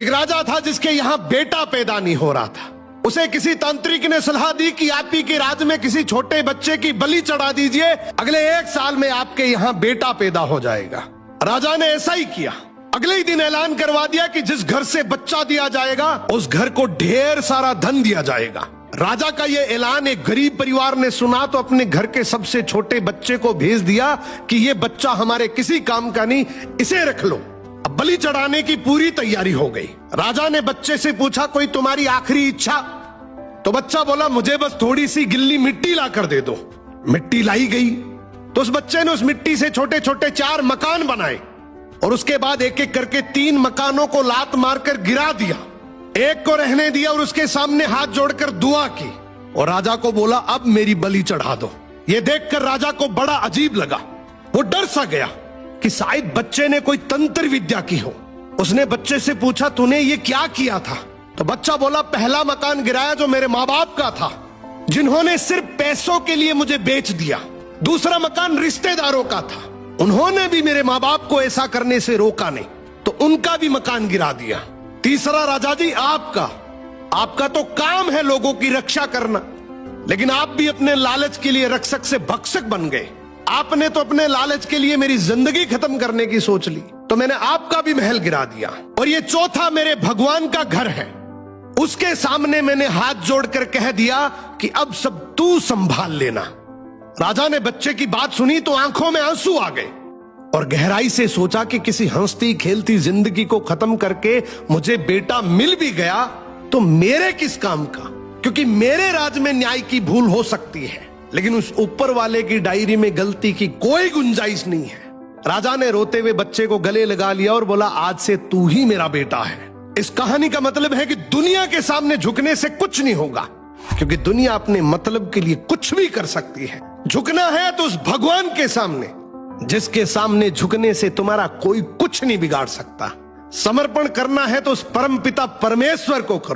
एक राजा था जिसके यहाँ बेटा पैदा नहीं हो रहा था। उसे किसी तांत्रिक ने सलाह दी कि आप ही के राज्य में किसी छोटे बच्चे की बलि चढ़ा दीजिए, अगले 1 साल में आपके यहाँ बेटा पैदा हो जाएगा। राजा ने ऐसा ही किया। अगले ही दिन ऐलान करवा दिया कि जिस घर से बच्चा दिया जाएगा उस घर को ढेर सारा धन दिया जाएगा। राजा का ये ऐलान एक गरीब परिवार ने सुना तो अपने घर के सबसे छोटे बच्चे को भेज दिया कि ये बच्चा हमारे किसी काम का नहीं, इसे रख लो। अब बलि चढ़ाने की पूरी तैयारी हो गई। राजा ने बच्चे से पूछा, कोई तुम्हारी आखिरी इच्छा? तो बच्चा बोला, मुझे बस थोड़ी सी गिल्ली मिट्टी ला कर दे दो। मिट्टी लाई गई तो उस बच्चे ने उस मिट्टी से छोटे छोटे 4 मकान बनाए और उसके बाद एक एक करके 3 मकानों को लात मारकर गिरा दिया। एक को रहने दिया और उसके सामने हाथ जोड़कर दुआ की और राजा को बोला, अब मेरी बलि चढ़ा दो। यह देखकर राजा को बड़ा अजीब लगा। वो डर सा गया कि शायद बच्चे ने कोई तंत्र विद्या की हो। उसने बच्चे से पूछा, तूने ये क्या किया था? तो बच्चा बोला, पहला मकान गिराया जो मेरे माँ बाप का था, जिन्होंने सिर्फ पैसों के लिए मुझे बेच दिया। दूसरा मकान रिश्तेदारों का था, उन्होंने भी मेरे माँ बाप को ऐसा करने से रोका नहीं, तो उनका भी मकान गिरा दिया। तीसरा राजा जी आपका तो काम है लोगों की रक्षा करना, लेकिन आप भी अपने लालच के लिए रक्षक से भक्षक बन गए। आपने तो अपने लालच के लिए मेरी जिंदगी खत्म करने की सोच ली, तो मैंने आपका भी महल गिरा दिया। और ये चौथा मेरे भगवान का घर है, उसके सामने मैंने हाथ जोड़कर कह दिया कि अब सब तू संभाल लेना। राजा ने बच्चे की बात सुनी तो आंखों में आंसू आ गए और गहराई से सोचा कि किसी हंसती खेलती जिंदगी को खत्म करके मुझे बेटा मिल भी गया तो मेरे किस काम का, क्योंकि मेरे राज में न्याय की भूल हो सकती है लेकिन उस ऊपर वाले की डायरी में गलती की कोई गुंजाइश नहीं है। राजा ने रोते हुए बच्चे को गले लगा लिया और बोला, आज से तू ही मेरा बेटा है। इस कहानी का मतलब है कि दुनिया के सामने झुकने से कुछ नहीं होगा, क्योंकि दुनिया अपने मतलब के लिए कुछ भी कर सकती है। झुकना है तो उस भगवान के सामने, जिसके सामने झुकने से तुम्हारा कोई कुछ नहीं बिगाड़ सकता। समर्पण करना है तो उस परमपिता परमेश्वर को करो।